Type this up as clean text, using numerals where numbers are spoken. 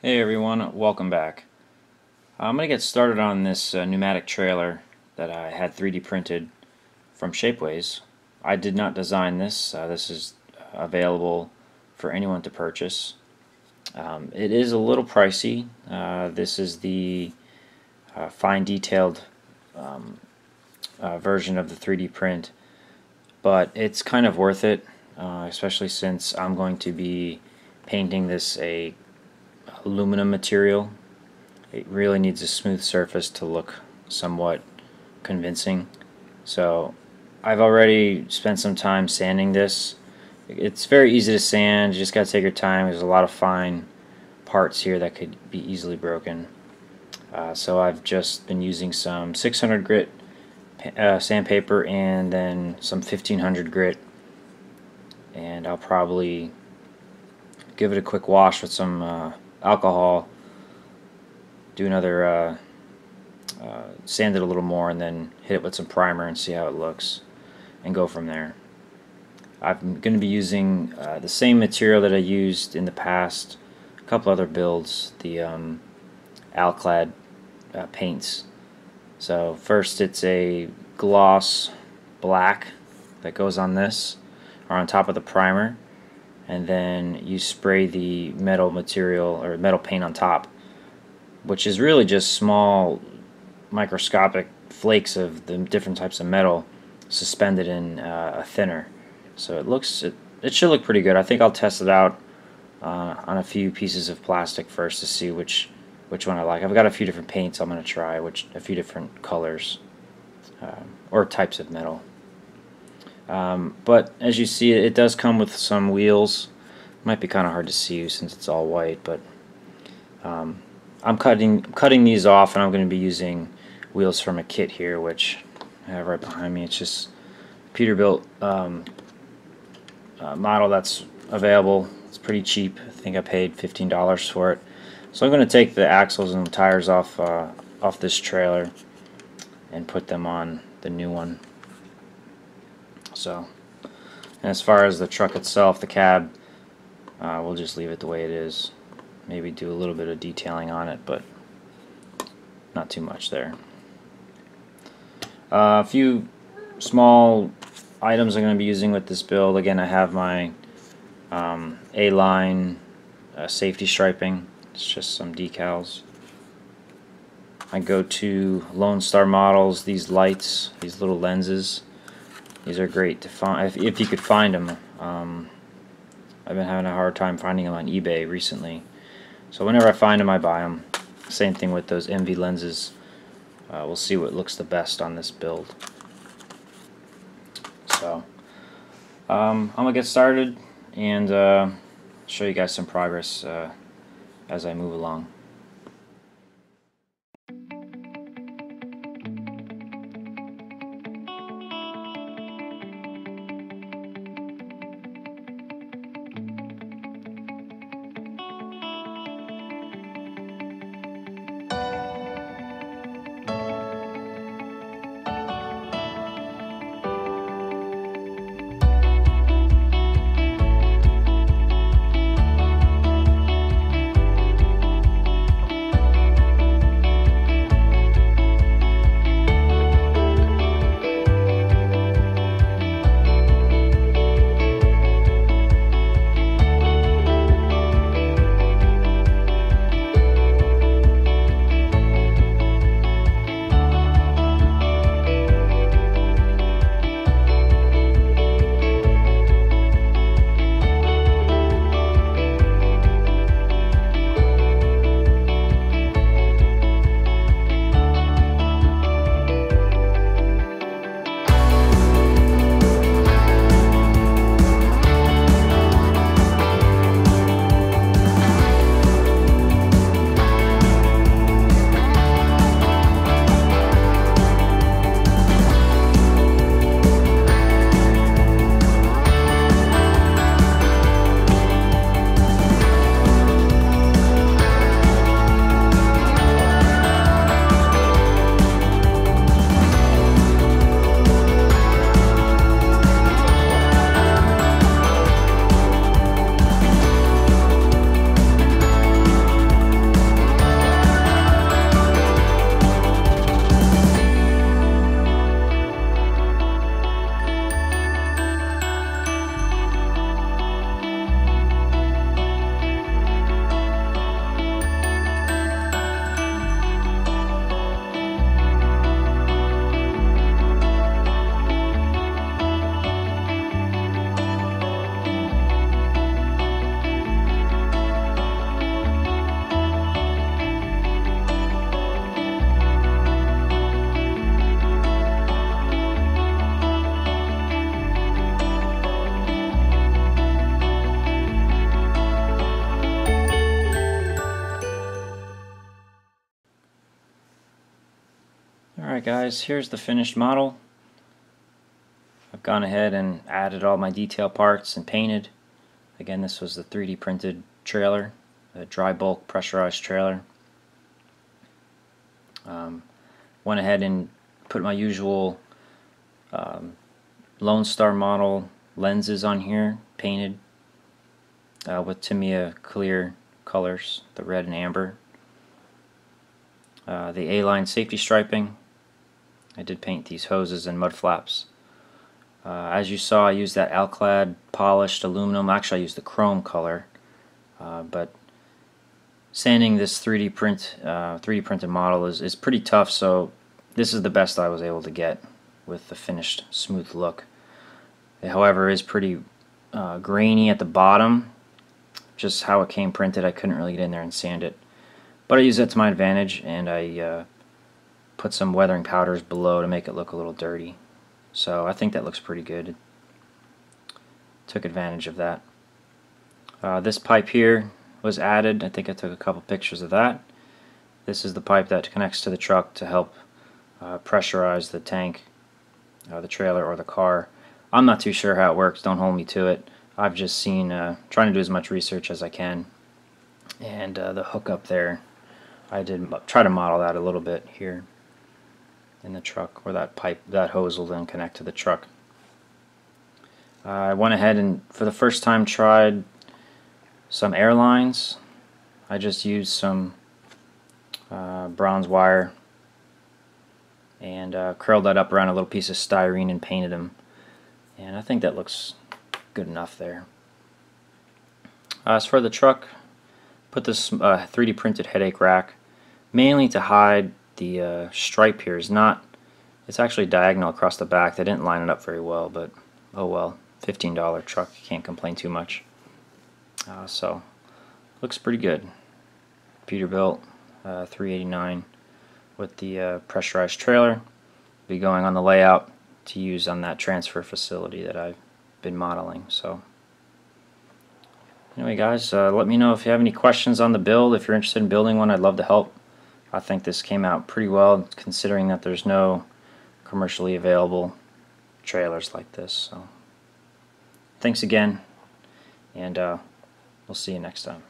Hey everyone, welcome back. I'm going to get started on this pneumatic trailer that I had 3D printed from Shapeways. I did not design this. This is available for anyone to purchase. It is a little pricey. This is the fine detailed version of the 3D print, but it's kind of worth it, especially since I'm going to be painting this a aluminum material. It really needs a smooth surface to look somewhat convincing. So I've already spent some time sanding this. It's very easy to sand, you just gotta take your time. There's a lot of fine parts here that could be easily broken. So I've just been using some 600 grit sandpaper and then some 1500 grit, and I'll probably give it a quick wash with some alcohol, do another sand it a little more, and then hit it with some primer and see how it looks and go from there. I'm going to be using the same material that I used in the past, a couple other builds, the ALCLAD paints. So first it's a gloss black that goes on this, or on top of the primer, and then you spray the metal material or metal paint on top, which is really just small microscopic flakes of the different types of metal suspended in a thinner. So it should look pretty good. I think I'll test it out on a few pieces of plastic first to see which one I like. I've got a few different paints I'm going to try, a few different colors or types of metal. But as you see, it does come with some wheels. Might be kind of hard to see since it's all white, but I'm cutting these off, and I'm going to be using wheels from a kit here, which I have right behind me. It's just Peterbilt model that's available. It's pretty cheap. I think I paid $15 for it. So I'm going to take the axles and the tires off this trailer and put them on the new one. So, and as far as the truck itself, the cab, we'll just leave it the way it is. Maybe do a little bit of detailing on it, but not too much there. A few small items I'm going to be using with this build. Again, I have my A-line safety striping. It's just some decals. I go to Lone Star Models. These lights, these little lenses, these are great to find if you could find them. I've been having a hard time finding them on eBay recently, so whenever I find them, I buy them. Same thing with those MV lenses. We'll see what looks the best on this build. So I'm gonna get started and show you guys some progress as I move along. Alright guys, here's the finished model. I've gone ahead and added all my detail parts and painted. Again, this was the 3D printed trailer, a dry bulk pressurized trailer. Went ahead and put my usual Lone Star model lenses on here, painted with Tamiya clear colors, the red and amber. The A-line safety striping. I did paint these hoses and mud flaps. As you saw, I used that ALCLAD polished aluminum. Actually, I used the chrome color, but sanding this 3D printed model is pretty tough. So this is the best I was able to get with the finished smooth look. It, however, is pretty grainy at the bottom. Just how it came printed, I couldn't really get in there and sand it. But I used that to my advantage, and I put some weathering powders below to make it look a little dirty. So I think that looks pretty good. Took advantage of that. This pipe here was added. I think I took a couple pictures of that. This is the pipe that connects to the truck to help pressurize the tank, the trailer, or the car. I'm not too sure how it works. Don't hold me to it. I've just seen, trying to do as much research as I can. And the hookup there, I did try to model that a little bit here in the truck, where that pipe, that hose will then connect to the truck. I went ahead and for the first time tried some airlines. I just used some bronze wire and curled that up around a little piece of styrene and painted them, and I think that looks good enough there. As for the truck, put this 3D printed headache rack mainly to hide the stripe here. It's actually diagonal across the back. They didn't line it up very well, but oh well. $15 truck, can't complain too much. So looks pretty good. Peterbilt 389 with the pressurized trailer. Be going on the layout to use on that transfer facility that I've been modeling. So anyway guys, let me know if you have any questions on the build. If you're interested in building one, I'd love to help. I think this came out pretty well, considering that there's no commercially available trailers like this. So thanks again, and we'll see you next time.